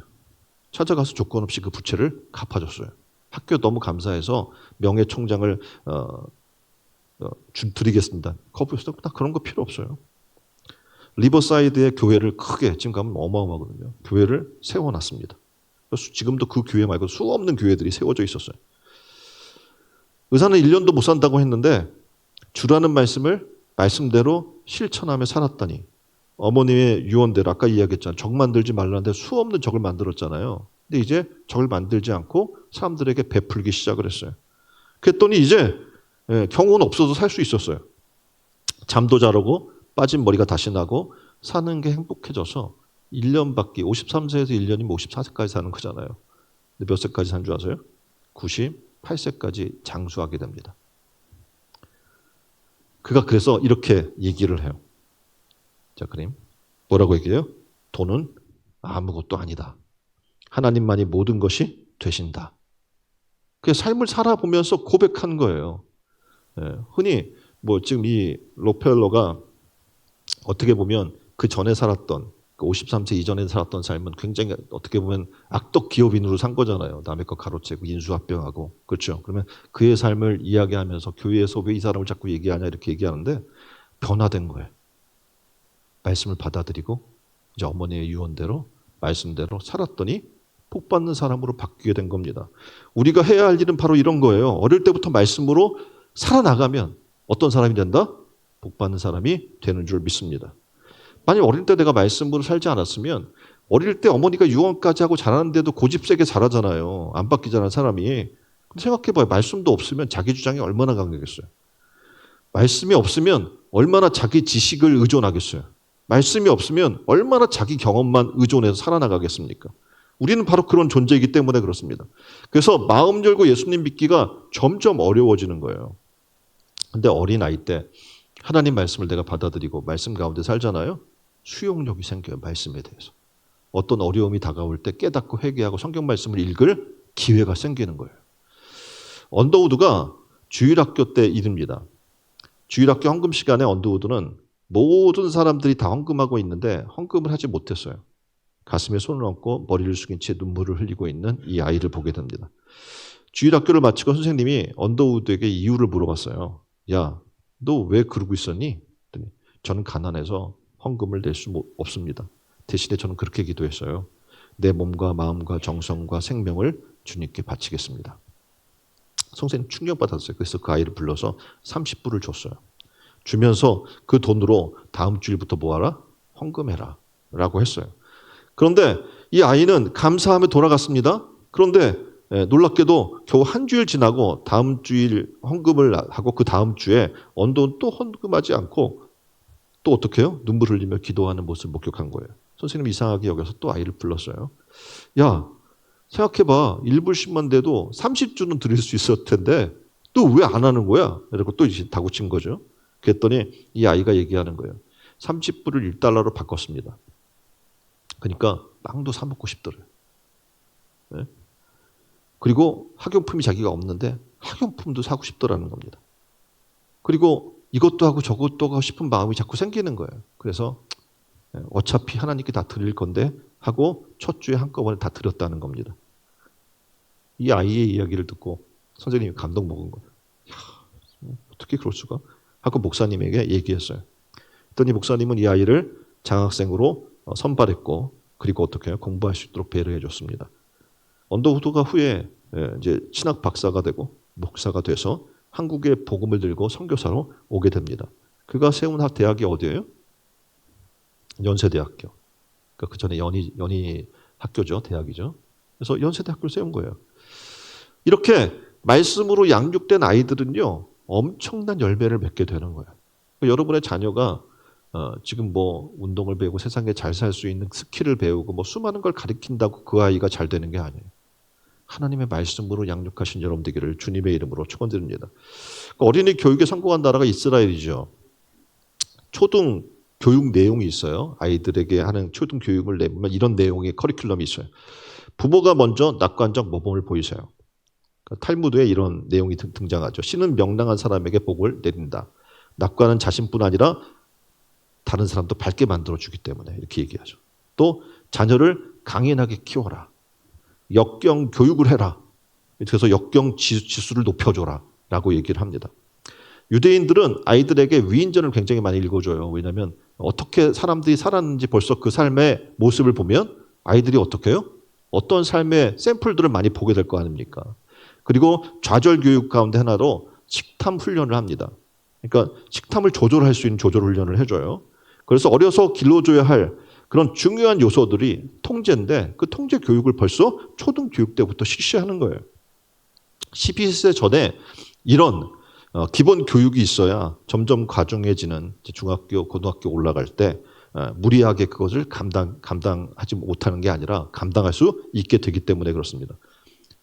찾아가서 조건 없이 그 부채를 갚아줬어요. 학교 너무 감사해서 명예총장을 드리겠습니다. 거부했어요. 딱 그런 거 필요 없어요. 리버사이드의 교회를 크게, 지금 가면 어마어마하거든요. 교회를 세워놨습니다. 지금도 그 교회 말고 수없는 교회들이 세워져 있었어요. 의사는 1년도 못 산다고 했는데 주라는 말씀을 말씀대로 실천하며 살았다니 어머님의 유언대로 아까 이야기했잖아요. 적 만들지 말라는데 수없는 적을 만들었잖아요. 근데 이제 적을 만들지 않고 사람들에게 베풀기 시작을 했어요. 그랬더니 이제 경호는 없어도 살 수 있었어요. 잠도 잘하고 빠진 머리가 다시 나고 사는 게 행복해져서 1년밖에 53세에서 1년이면 54세까지 사는 거잖아요. 근데 몇 세까지 산 줄 아세요? 98세까지 장수하게 됩니다. 그가 그래서 이렇게 얘기를 해요. 자, 그림. 뭐라고 얘기해요? 돈은 아무것도 아니다. 하나님만이 모든 것이 되신다. 그 삶을 살아보면서 고백한 거예요. 흔히 지금 이 록펠러가 어떻게 보면 그 전에 살았던 53세 이전에 살았던 삶은 굉장히 어떻게 보면 악덕 기업인으로 산 거잖아요. 남의 거 가로채고 인수합병하고. 그렇죠. 그러면 그의 삶을 이야기하면서 교회에서 왜 이 사람을 자꾸 얘기하냐 이렇게 얘기하는데 변화된 거예요. 말씀을 받아들이고 이제 어머니의 유언대로 말씀대로 살았더니 복 받는 사람으로 바뀌게 된 겁니다. 우리가 해야 할 일은 바로 이런 거예요. 어릴 때부터 말씀으로 살아나가면 어떤 사람이 된다? 복 받는 사람이 되는 줄 믿습니다. 만약 어릴 때 내가 말씀으로 살지 않았으면 어릴 때 어머니가 유언까지 하고 자라는데도 고집 세게 자라잖아요. 안 바뀌잖아 사람이. 생각해봐요. 말씀도 없으면 자기 주장이 얼마나 강하겠어요. 말씀이 없으면 얼마나 자기 지식을 의존하겠어요. 말씀이 없으면 얼마나 자기 경험만 의존해서 살아나가겠습니까? 우리는 바로 그런 존재이기 때문에 그렇습니다. 그래서 마음 열고 예수님 믿기가 점점 어려워지는 거예요. 근데 어린 아이 때 하나님 말씀을 내가 받아들이고 말씀 가운데 살잖아요. 수용력이 생겨요. 말씀에 대해서. 어떤 어려움이 다가올 때 깨닫고 회개하고 성경 말씀을 읽을 기회가 생기는 거예요. 언더우드가 주일학교 때 일입니다. 주일학교 헌금 시간에 언더우드는 모든 사람들이 다 헌금하고 있는데 헌금을 하지 못했어요. 가슴에 손을 얹고 머리를 숙인 채 눈물을 흘리고 있는 이 아이를 보게 됩니다. 주일학교를 마치고 선생님이 언더우드에게 이유를 물어봤어요. 야, 너 왜 그러고 있었니? 그랬더니 저는 가난해서 헌금을 낼 수 없습니다. 대신에 저는 그렇게 기도했어요. 내 몸과 마음과 정성과 생명을 주님께 바치겠습니다. 선생님 충격받았어요. 그래서 그 아이를 불러서 30불을 줬어요. 주면서 그 돈으로 다음 주일부터 뭐하라? 헌금해라 라고 했어요. 그런데 이 아이는 감사하며 돌아갔습니다. 그런데 놀랍게도 겨우 한 주일 지나고 다음 주일 헌금을 하고 그 다음 주에 언더는 또 헌금하지 않고 또 어떻게 해요? 눈물 흘리며 기도하는 모습을 목격한 거예요. 선생님 이상하게 여겨서 또 아이를 불렀어요. 야, 생각해봐. 1불씩만 돼도 30주는 드릴 수 있었을 텐데 또 왜 안 하는 거야? 이러고 또 이제 다구친 거죠. 그랬더니 이 아이가 얘기하는 거예요. 30불을 1달러로 바꿨습니다. 그러니까 빵도 사 먹고 싶더래요. 네? 그리고 학용품이 자기가 없는데 학용품도 사고 싶더라는 겁니다. 그리고 이것도 하고 저것도 하고 싶은 마음이 자꾸 생기는 거예요. 그래서 어차피 하나님께 다 드릴 건데 하고 첫 주에 한꺼번에 다 드렸다는 겁니다. 이 아이의 이야기를 듣고 선생님이 감동 먹은 거예요. 어떻게 그럴 수가? 하고 목사님에게 얘기했어요. 그랬더니 목사님은 이 아이를 장학생으로 선발했고 그리고 어떻게 해요? 공부할 수 있도록 배려해 줬습니다. 언더우드가 후에 이제 신학 박사가 되고 목사가 돼서 한국에 복음을 들고 선교사로 오게 됩니다. 그가 세운 대학이 어디예요? 연세대학교. 그러니까 그 전에 연희 학교죠, 대학이죠. 그래서 연세대학교를 세운 거예요. 이렇게 말씀으로 양육된 아이들은요, 엄청난 열매를 맺게 되는 거예요. 여러분의 자녀가 지금 뭐 운동을 배우고 세상에 잘 살 수 있는 스킬을 배우고 뭐 수많은 걸 가르친다고 그 아이가 잘 되는 게 아니에요. 하나님의 말씀으로 양육하신 여러분 되기를 주님의 이름으로 축원드립니다. 어린이 교육에 성공한 나라가 이스라엘이죠. 초등 교육 내용이 있어요. 아이들에게 하는 초등 교육을 내보면 이런 내용의 커리큘럼이 있어요. 부모가 먼저 낙관적 모범을 보이세요. 탈무드에 이런 내용이 등장하죠. 신은 명랑한 사람에게 복을 내린다. 낙관은 자신뿐 아니라 다른 사람도 밝게 만들어주기 때문에 이렇게 얘기하죠. 또 자녀를 강인하게 키워라. 역경 교육을 해라. 그래서 역경 지수를 높여줘라 라고 얘기를 합니다. 유대인들은 아이들에게 위인전을 굉장히 많이 읽어줘요. 왜냐하면 어떻게 사람들이 살았는지 벌써 그 삶의 모습을 보면 아이들이 어떻게 해요? 어떤 삶의 샘플들을 많이 보게 될 거 아닙니까? 그리고 좌절 교육 가운데 하나로 식탐 훈련을 합니다. 그러니까 식탐을 조절할 수 있는 조절 훈련을 해줘요. 그래서 어려서 길러줘야 할 그런 중요한 요소들이 통제인데 그 통제 교육을 벌써 초등 교육 때부터 실시하는 거예요. 12세 전에 이런 기본 교육이 있어야 점점 과중해지는 중학교, 고등학교 올라갈 때 무리하게 그것을 감당하지 못하는 게 아니라 감당할 수 있게 되기 때문에 그렇습니다.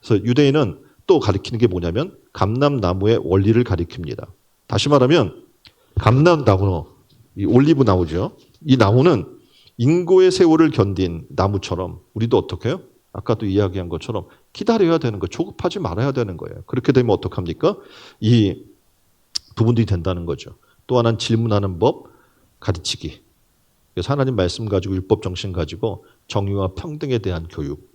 그래서 유대인은 또 가리키는 게 뭐냐면 감람나무의 원리를 가리킵니다. 다시 말하면 감람나무, 이 올리브 나무죠. 이 나무는 인고의 세월을 견딘 나무처럼 우리도 어떻게 해요? 아까도 이야기한 것처럼 기다려야 되는 거예요. 조급하지 말아야 되는 거예요. 그렇게 되면 어떡합니까? 이 부분들이 된다는 거죠. 또 하나는 질문하는 법, 가르치기. 그래서 하나님 말씀 가지고 율법 정신 가지고 정의와 평등에 대한 교육.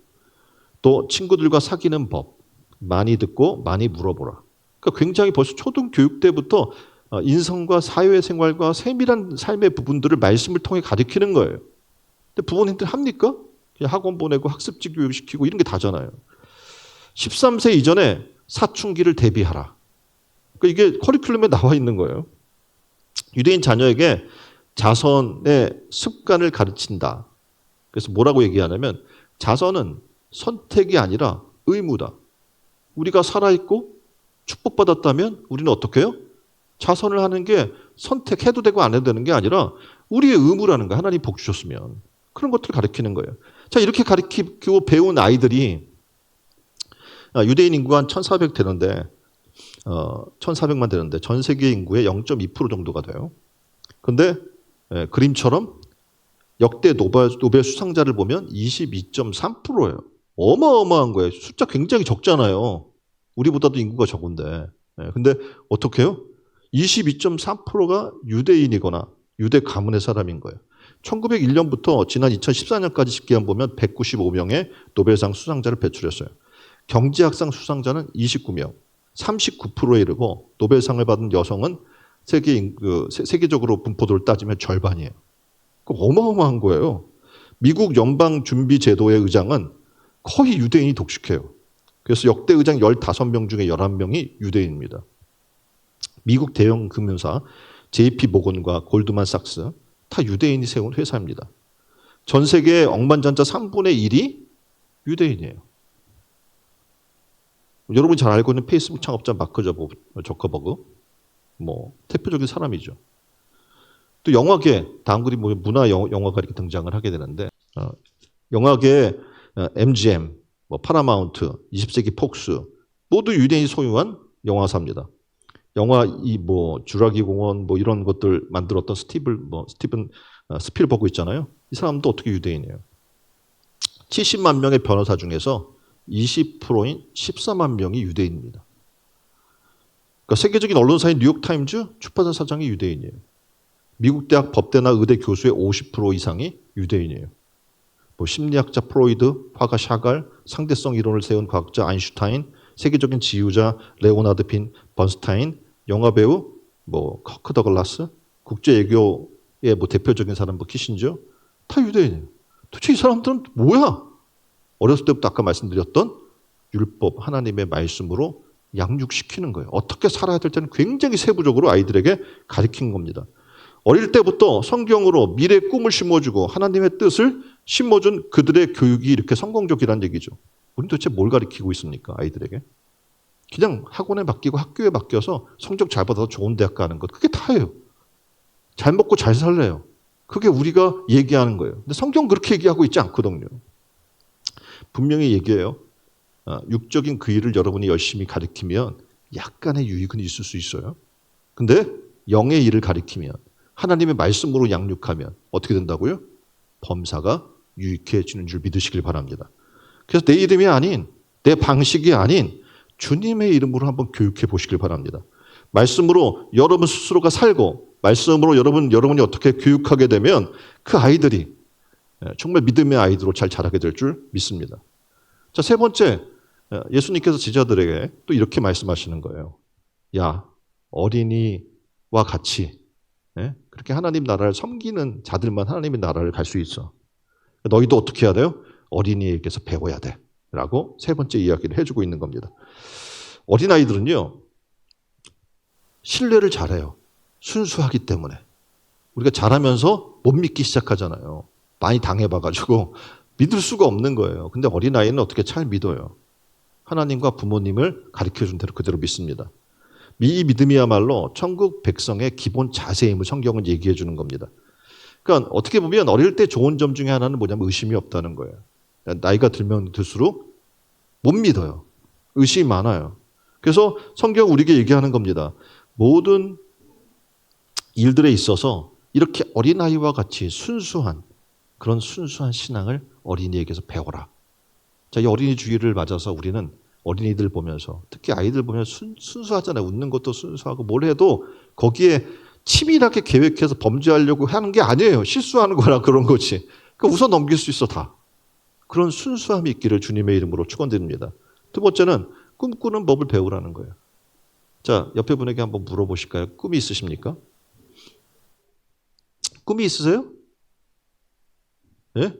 또 친구들과 사귀는 법. 많이 듣고 많이 물어보라. 그러니까 굉장히 벌써 초등 교육 때부터 인성과 사회생활과 세밀한 삶의 부분들을 말씀을 통해 가르치는 거예요. 근데 부모님들 합니까? 그냥 학원 보내고 학습지 교육시키고 이런 게 다잖아요. 13세 이전에 사춘기를 대비하라. 그러니까 이게 커리큘럼에 나와 있는 거예요. 유대인 자녀에게 자선의 습관을 가르친다. 그래서 뭐라고 얘기하냐면 자선은 선택이 아니라 의무다. 우리가 살아있고 축복받았다면 우리는 어떻게 해요? 자선을 하는 게 선택해도 되고 안 해도 되는 게 아니라 우리의 의무라는 거예요. 하나님 복 주셨으면. 그런 것들을 가르치는 거예요. 자, 이렇게 가르치고 배운 아이들이 유대인 인구가 한 1,400 되는데 1,400만 되는데 전 세계 인구의 0.2% 정도가 돼요. 근데 그림처럼 역대 노벨 수상자를 보면 22.3%예요. 어마어마한 거예요. 숫자 굉장히 적잖아요. 우리보다도 인구가 적은데. 근데 어떻게 해요? 22.3%가 유대인이거나 유대 가문의 사람인 거예요. 1901년부터 지난 2014년까지 집계한 보면 195명의 노벨상 수상자를 배출했어요. 경제학상 수상자는 29명, 39%에 이르고 노벨상을 받은 여성은 세계적으로 분포도를 따지면 절반이에요. 어마어마한 거예요. 미국 연방준비제도의 의장은 거의 유대인이 독식해요. 그래서 역대 의장 15명 중에 11명이 유대인입니다. 미국 대형 금융사 JP모건과 골드만삭스 다 유대인이 세운 회사입니다. 전 세계 억만장자 3분의 1이 유대인이에요. 여러분이 잘 알고 있는 페이스북 창업자 마크 저커버그, 대표적인 사람이죠. 또 영화계, 다음 그림 보면 문화 영화가 이렇게 등장을 하게 되는데, 영화계 MGM, 파라마운트, 20세기 폭스 모두 유대인이 소유한 영화사입니다. 영화 주라기 공원 이런 것들 만들었던 스티븐 스필버그 있잖아요. 이 사람도 어떻게 유대인이에요. 70만 명의 변호사 중에서 20%인 14만 명이 유대인입니다. 그러니까 세계적인 언론사인 뉴욕타임즈 출판사 사장이 유대인이에요. 미국 대학 법대나 의대 교수의 50% 이상이 유대인이에요. 뭐 심리학자 프로이드, 화가 샤갈, 상대성 이론을 세운 과학자 아인슈타인, 세계적인 지휘자 레오나드 빈 번스타인, 영화배우 뭐 커크 더글라스, 국제 외교의 뭐 대표적인 사람 뭐 키신저 다 유대인이에요. 도대체 이 사람들은 뭐야? 어렸을 때부터 아까 말씀드렸던 율법 하나님의 말씀으로 양육시키는 거예요. 어떻게 살아야 될 때는 굉장히 세부적으로 아이들에게 가르친 겁니다. 어릴 때부터 성경으로 미래의 꿈을 심어주고 하나님의 뜻을 심어준 그들의 교육이 이렇게 성공적이라는 얘기죠. 우리는 도대체 뭘 가르치고 있습니까? 아이들에게. 그냥 학원에 맡기고 학교에 맡겨서 성적 잘 받아서 좋은 대학 가는 것. 그게 다예요. 잘 먹고 잘 살래요. 그게 우리가 얘기하는 거예요. 근데 성경 그렇게 얘기하고 있지 않거든요. 분명히 얘기해요. 육적인 그 일을 여러분이 열심히 가르치면 약간의 유익은 있을 수 있어요. 근데 영의 일을 가르치면 하나님의 말씀으로 양육하면 어떻게 된다고요? 범사가 유익해지는 줄 믿으시길 바랍니다. 그래서 내 이름이 아닌 내 방식이 아닌 주님의 이름으로 한번 교육해 보시길 바랍니다. 말씀으로 여러분 스스로가 살고 말씀으로 여러분이 어떻게 교육하게 되면 그 아이들이 정말 믿음의 아이들로 잘 자라게 될 줄 믿습니다. 자, 세 번째, 예수님께서 제자들에게 또 이렇게 말씀하시는 거예요. 야, 어린이와 같이 그렇게 하나님 나라를 섬기는 자들만 하나님의 나라를 갈 수 있어. 너희도 어떻게 해야 돼요? 어린이에게서 배워야 돼. 라고 세 번째 이야기를 해주고 있는 겁니다. 어린아이들은요, 신뢰를 잘해요. 순수하기 때문에. 우리가 자라면서 못 믿기 시작하잖아요. 많이 당해봐가지고 믿을 수가 없는 거예요. 근데 어린아이는 어떻게 잘 믿어요. 하나님과 부모님을 가르쳐준 대로 그대로 믿습니다. 이 믿음이야말로 천국 백성의 기본 자세임을 성경은 얘기해 주는 겁니다. 그러니까 어떻게 보면 어릴 때 좋은 점 중에 하나는 뭐냐면 의심이 없다는 거예요. 나이가 들면 들수록 못 믿어요. 의심이 많아요. 그래서 성경 우리에게 얘기하는 겁니다. 모든 일들에 있어서 이렇게 어린아이와 같이 그런 순수한 신앙을 어린이에게서 배워라. 자, 이 어린이 주일을 맞아서 우리는 어린이들 보면서 특히 아이들 보면 순수하잖아요. 웃는 것도 순수하고 뭘 해도 거기에 치밀하게 계획해서 범죄하려고 하는 게 아니에요. 실수하는 거라 그런 거지. 그러니까 웃어 넘길 수 있어 다. 그런 순수함이 있기를 주님의 이름으로 축원드립니다. 두 번째는 꿈꾸는 법을 배우라는 거예요. 자, 옆에 분에게 한번 물어보실까요? 꿈이 있으십니까? 꿈이 있으세요? 예?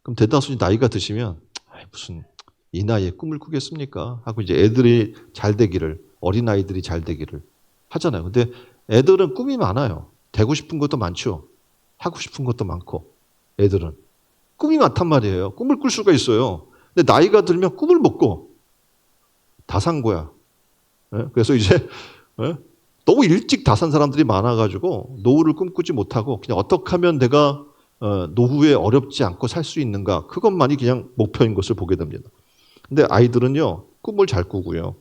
그럼 대다수 나이가 드시면 무슨 이 나이에 꿈을 꾸겠습니까? 하고 이제 애들이 잘 되기를, 어린아이들이 잘 되기를 하잖아요. 근데 애들은 꿈이 많아요. 되고 싶은 것도 많죠. 하고 싶은 것도 많고. 애들은 꿈이 많단 말이에요. 꿈을 꿀 수가 있어요. 근데 나이가 들면 꿈을 못 꿔. 다 산 거야. 그래서 이제 너무 일찍 다 산 사람들이 많아가지고 노후를 꿈꾸지 못하고 그냥 어떻게 하면 내가 노후에 어렵지 않고 살 수 있는가, 그것만이 그냥 목표인 것을 보게 됩니다. 근데 아이들은요, 꿈을 잘 꾸고요.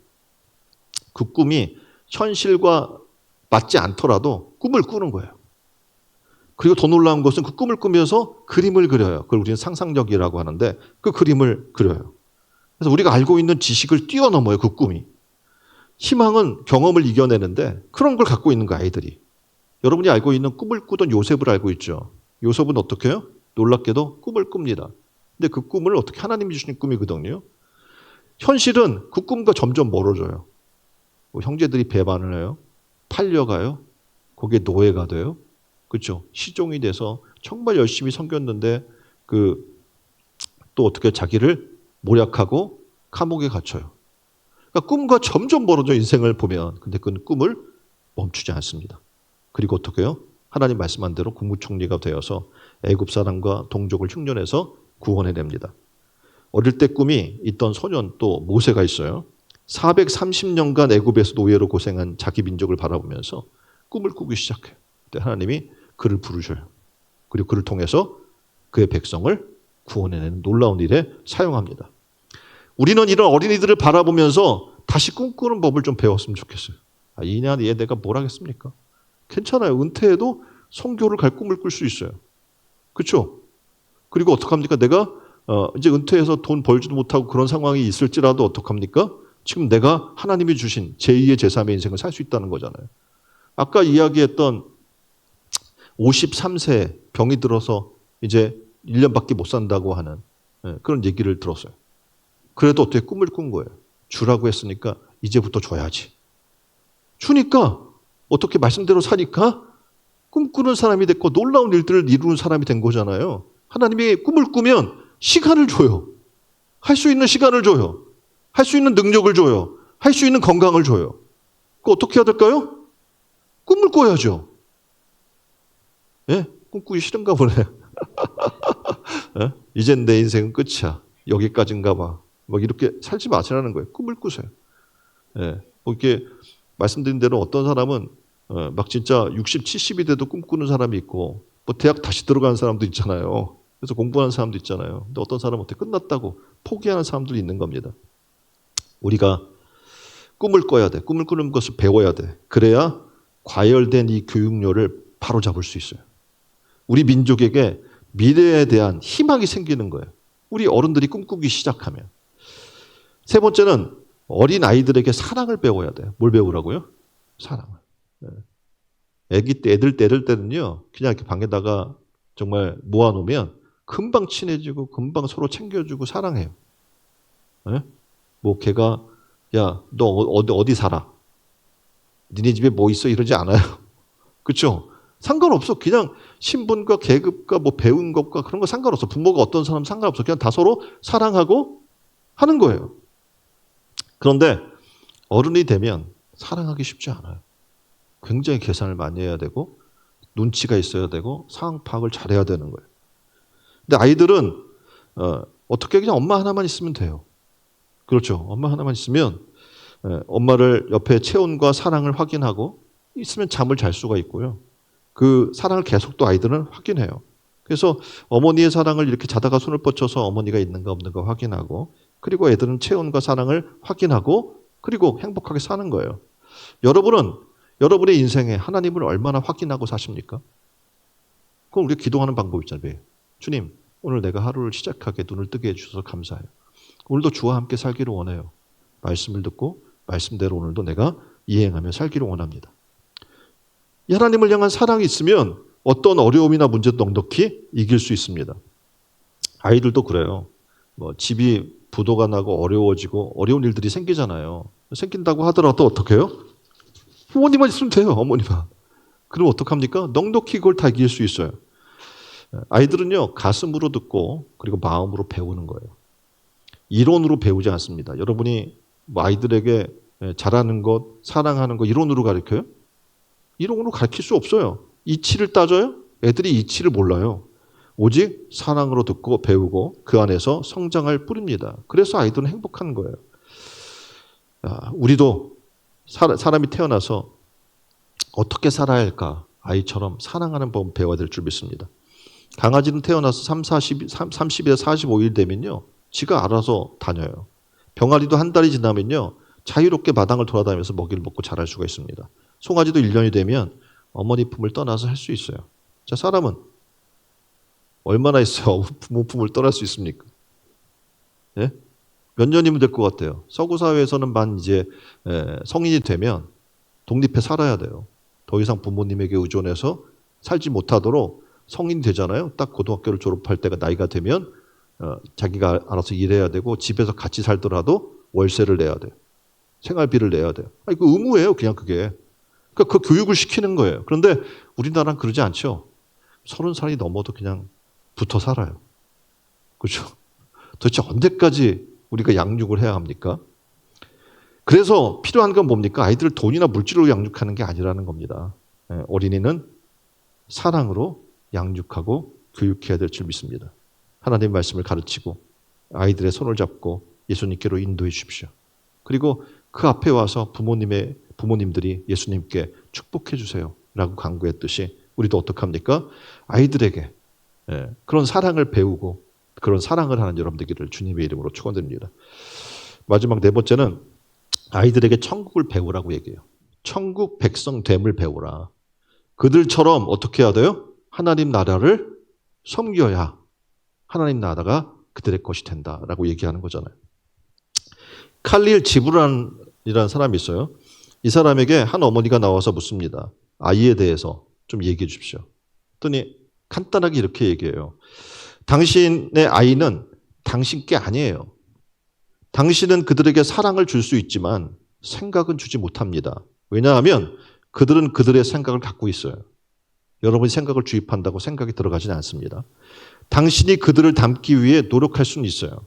그 꿈이 현실과 맞지 않더라도 꿈을 꾸는 거예요. 그리고 더 놀라운 것은 그 꿈을 꾸면서 그림을 그려요. 그걸 우리는 상상력이라고 하는데 그 그림을 그려요. 그래서 우리가 알고 있는 지식을 뛰어넘어요, 그 꿈이. 희망은 경험을 이겨내는데 그런 걸 갖고 있는 거 아이들이. 여러분이 알고 있는 꿈을 꾸던 요셉을 알고 있죠. 요셉은 어떻게 해요? 놀랍게도 꿈을 꿉니다. 근데 그 꿈을 어떻게 하나님이 주신 꿈이거든요. 현실은 그 꿈과 점점 멀어져요. 뭐 형제들이 배반을 해요. 팔려가요. 거기에 노예가 돼요. 그렇죠? 시종이 돼서 정말 열심히 섬겼는데 또 어떻게 자기를 모략하고 감옥에 갇혀요. 그러니까 꿈과 점점 멀어져 인생을 보면. 근데 그 꿈을 멈추지 않습니다. 그리고 어떻게 해요? 하나님 말씀한 대로 국무총리가 되어서 애굽 사람과 동족을 흉년해서 구원해냅니다. 어릴 때 꿈이 있던 소년 또 모세가 있어요. 430년간 애굽에서 노예로 고생한 자기 민족을 바라보면서 꿈을 꾸기 시작해요. 그때 하나님이 그를 부르셔요. 그리고 그를 통해서 그의 백성을 구원해내는 놀라운 일에 사용합니다. 우리는 이런 어린이들을 바라보면서 다시 꿈꾸는 법을 좀 배웠으면 좋겠어요. 이 나이에 내가 뭘 하겠습니까? 괜찮아요. 은퇴해도 선교를 갈 꿈을 꿀 수 있어요. 그렇죠? 그리고 어떡합니까? 내가 이제 은퇴해서 돈 벌지도 못하고 그런 상황이 있을지라도 어떡합니까? 지금 내가 하나님이 주신 제2의 제3의 인생을 살 수 있다는 거잖아요. 아까 이야기했던 53세 병이 들어서 이제 1년밖에 못 산다고 하는 그런 얘기를 들었어요. 그래도 어떻게 꿈을 꾼 거예요. 주라고 했으니까 이제부터 줘야지. 주니까 어떻게 말씀대로 사니까 꿈꾸는 사람이 됐고 놀라운 일들을 이루는 사람이 된 거잖아요. 하나님이 꿈을 꾸면 시간을 줘요. 할 수 있는 시간을 줘요. 할 수 있는 능력을 줘요. 할 수 있는 건강을 줘요. 그 어떻게 해야 될까요? 꿈을 꿔야죠. 예? 꿈꾸기 싫은가 보네. 예? 이젠 내 인생은 끝이야. 여기까지인가 봐. 막 이렇게 살지 마시라는 거예요. 꿈을 꾸세요. 예. 뭐 이렇게 말씀드린 대로 어떤 사람은 막 진짜 60, 70이 돼도 꿈꾸는 사람이 있고 뭐 대학 다시 들어가는 사람도 있잖아요. 그래서 공부하는 사람도 있잖아요. 근데 어떤 사람은 어떻게 끝났다고 포기하는 사람들이 있는 겁니다. 우리가 꿈을 꿔야 돼. 꿈을 꾸는 것을 배워야 돼. 그래야 과열된 이 교육료를 바로잡을 수 있어요. 우리 민족에게 미래에 대한 희망이 생기는 거예요. 우리 어른들이 꿈꾸기 시작하면. 세 번째는 어린 아이들에게 사랑을 배워야 돼요. 뭘 배우라고요? 사랑을. 애기 때, 애들 때는요, 그냥 이렇게 방에다가 정말 모아놓으면 금방 친해지고 금방 서로 챙겨주고 사랑해요. 네? 뭐 걔가 야, 너 어디 살아? 니네 집에 뭐 있어? 이러지 않아요. 그렇죠? 상관없어. 그냥 신분과 계급과 뭐 배운 것과 그런 거 상관없어. 부모가 어떤 사람 상관없어. 그냥 다 서로 사랑하고 하는 거예요. 그런데 어른이 되면 사랑하기 쉽지 않아요. 굉장히 계산을 많이 해야 되고 눈치가 있어야 되고 상황 파악을 잘해야 되는 거예요. 근데 아이들은 어떻게 그냥 엄마 하나만 있으면 돼요. 그렇죠. 엄마 하나만 있으면 엄마를 옆에 체온과 사랑을 확인하고 있으면 잠을 잘 수가 있고요. 그 사랑을 계속 또 아이들은 확인해요. 그래서 어머니의 사랑을 이렇게 자다가 손을 뻗쳐서 어머니가 있는가 없는가 확인하고 그리고 애들은 체온과 사랑을 확인하고 그리고 행복하게 사는 거예요. 여러분은 여러분의 인생에 하나님을 얼마나 확인하고 사십니까? 그럼 우리가 기도하는 방법 있잖아요. 주님, 오늘 내가 하루를 시작하게 눈을 뜨게 해주셔서 감사해요. 오늘도 주와 함께 살기를 원해요. 말씀을 듣고 말씀대로 오늘도 내가 이행하며 살기를 원합니다. 이 하나님을 향한 사랑이 있으면 어떤 어려움이나 문제도 넉넉히 이길 수 있습니다. 아이들도 그래요. 뭐 집이 부도가 나고 어려워지고 어려운 일들이 생기잖아요. 생긴다고 하더라도 어떻게 해요? 부모님만 있으면 돼요. 어머니만. 그럼 어떡합니까? 넉넉히 그걸 다 이길 수 있어요. 아이들은요. 가슴으로 듣고 그리고 마음으로 배우는 거예요. 이론으로 배우지 않습니다. 여러분이 뭐 아이들에게 잘하는 것, 사랑하는 것 이론으로 가르쳐요? 이론으로 가르칠 수 없어요. 이치를 따져요? 애들이 이치를 몰라요. 오직 사랑으로 듣고 배우고 그 안에서 성장할 뿐입니다. 그래서 아이들은 행복한 거예요. 우리도 사람이 태어나서 어떻게 살아야 할까? 아이처럼 사랑하는 법 배워야 될 줄 믿습니다. 강아지는 태어나서 30에서 45일 되면요. 지가 알아서 다녀요. 병아리도 한 달이 지나면요. 자유롭게 마당을 돌아다니면서 먹이를 먹고 자랄 수가 있습니다. 송아지도 1년이 되면 어머니 품을 떠나서 할 수 있어요. 자, 사람은 얼마나 있어야 부모 품을 떠날 수 있습니까? 예? 몇 년이면 될 것 같아요. 서구 사회에서는 이제 성인이 되면 독립해 살아야 돼요. 더 이상 부모님에게 의존해서 살지 못하도록 성인이 되잖아요. 딱 고등학교를 졸업할 때가 나이가 되면 자기가 알아서 일해야 되고 집에서 같이 살더라도 월세를 내야 돼요. 생활비를 내야 돼요. 아니, 그 의무예요. 그냥 그게. 그러니까 그 교육을 시키는 거예요. 그런데 우리나라는 그러지 않죠. 30살이 넘어도 그냥 붙어 살아요. 그렇죠? 도대체 언제까지 우리가 양육을 해야 합니까? 그래서 필요한 건 뭡니까? 아이들을 돈이나 물질로 양육하는 게 아니라는 겁니다. 어린이는 사랑으로 양육하고 교육해야 될 줄 믿습니다. 하나님 말씀을 가르치고 아이들의 손을 잡고 예수님께로 인도해 주십시오. 그리고 그 앞에 와서 부모님들이 예수님께 축복해 주세요 라고 간구했듯이 우리도 어떡합니까? 아이들에게 그런 사랑을 배우고 그런 사랑을 하는 여러분 되기를 주님의 이름으로 축원드립니다. 마지막 네 번째는 아이들에게 천국을 배우라고 얘기해요. 천국 백성 됨을 배우라. 그들처럼 어떻게 해야 돼요? 하나님 나라를 섬겨야 하나님 나라가 그들의 것이 된다라고 얘기하는 거잖아요. 칼릴 지브란이라는 사람이 있어요. 이 사람에게 한 어머니가 나와서 묻습니다. 아이에 대해서 좀 얘기해 주십시오. 그랬더니 간단하게 이렇게 얘기해요. 당신의 아이는 당신 게 아니에요. 당신은 그들에게 사랑을 줄 수 있지만 생각은 주지 못합니다. 왜냐하면 그들은 그들의 생각을 갖고 있어요. 여러분이 생각을 주입한다고 생각이 들어가지는 않습니다. 당신이 그들을 닮기 위해 노력할 수는 있어요.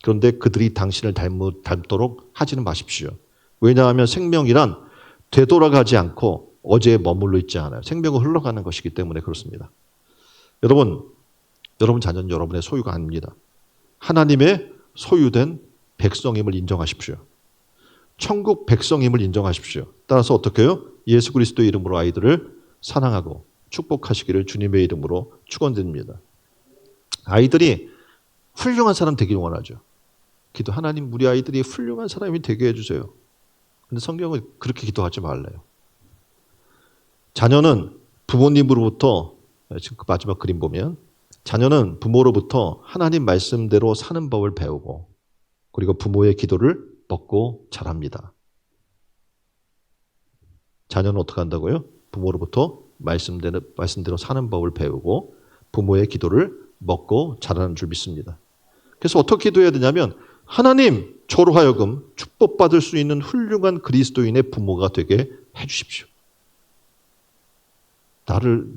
그런데 그들이 당신을 닮도록 하지는 마십시오. 왜냐하면 생명이란 되돌아가지 않고 어제에 머물러 있지 않아요. 생명은 흘러가는 것이기 때문에 그렇습니다. 여러분 자녀는 여러분의 소유가 아닙니다. 하나님의 소유된 백성임을 인정하십시오. 천국 백성임을 인정하십시오. 따라서 어떻게 해요? 예수 그리스도의 이름으로 아이들을 사랑하고 축복하시기를 주님의 이름으로 축원드립니다. 아이들이 훌륭한 사람 되기를 원하죠. 기도 하나님 우리 아이들이 훌륭한 사람이 되게 해주세요. 근데 성경은 그렇게 기도하지 말래요. 자녀는 부모님으로부터 지금 그 마지막 그림 보면 자녀는 부모로부터 하나님 말씀대로 사는 법을 배우고 그리고 부모의 기도를 먹고 자랍니다. 자녀는 어떻게 한다고요? 부모로부터 말씀대로 사는 법을 배우고 부모의 기도를 먹고 자라는 줄 믿습니다. 그래서 어떻게 기도해야 되냐면 하나님 저로 하여금 축복받을 수 있는 훌륭한 그리스도인의 부모가 되게 해주십시오.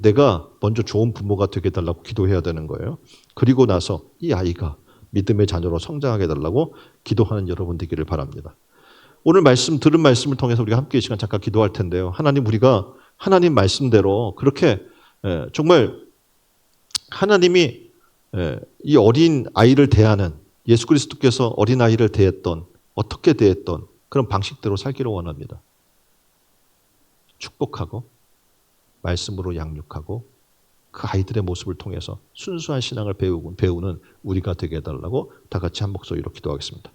내가 먼저 좋은 부모가 되게 해달라고 기도해야 되는 거예요. 그리고 나서 이 아이가 믿음의 자녀로 성장하게 해달라고 기도하는 여러분 되기를 바랍니다. 오늘 들은 말씀을 통해서 우리가 함께 이 시간 잠깐 기도할 텐데요. 하나님 우리가 하나님 말씀대로 그렇게 정말 하나님이 이 어린 아이를 대하는 예수 그리스도께서 어린 아이를 대했던 어떻게 대했던 그런 방식대로 살기를 원합니다. 축복하고 말씀으로 양육하고 그 아이들의 모습을 통해서 순수한 신앙을 배우는 우리가 되게 해달라고 다 같이 한 목소리로 기도하겠습니다.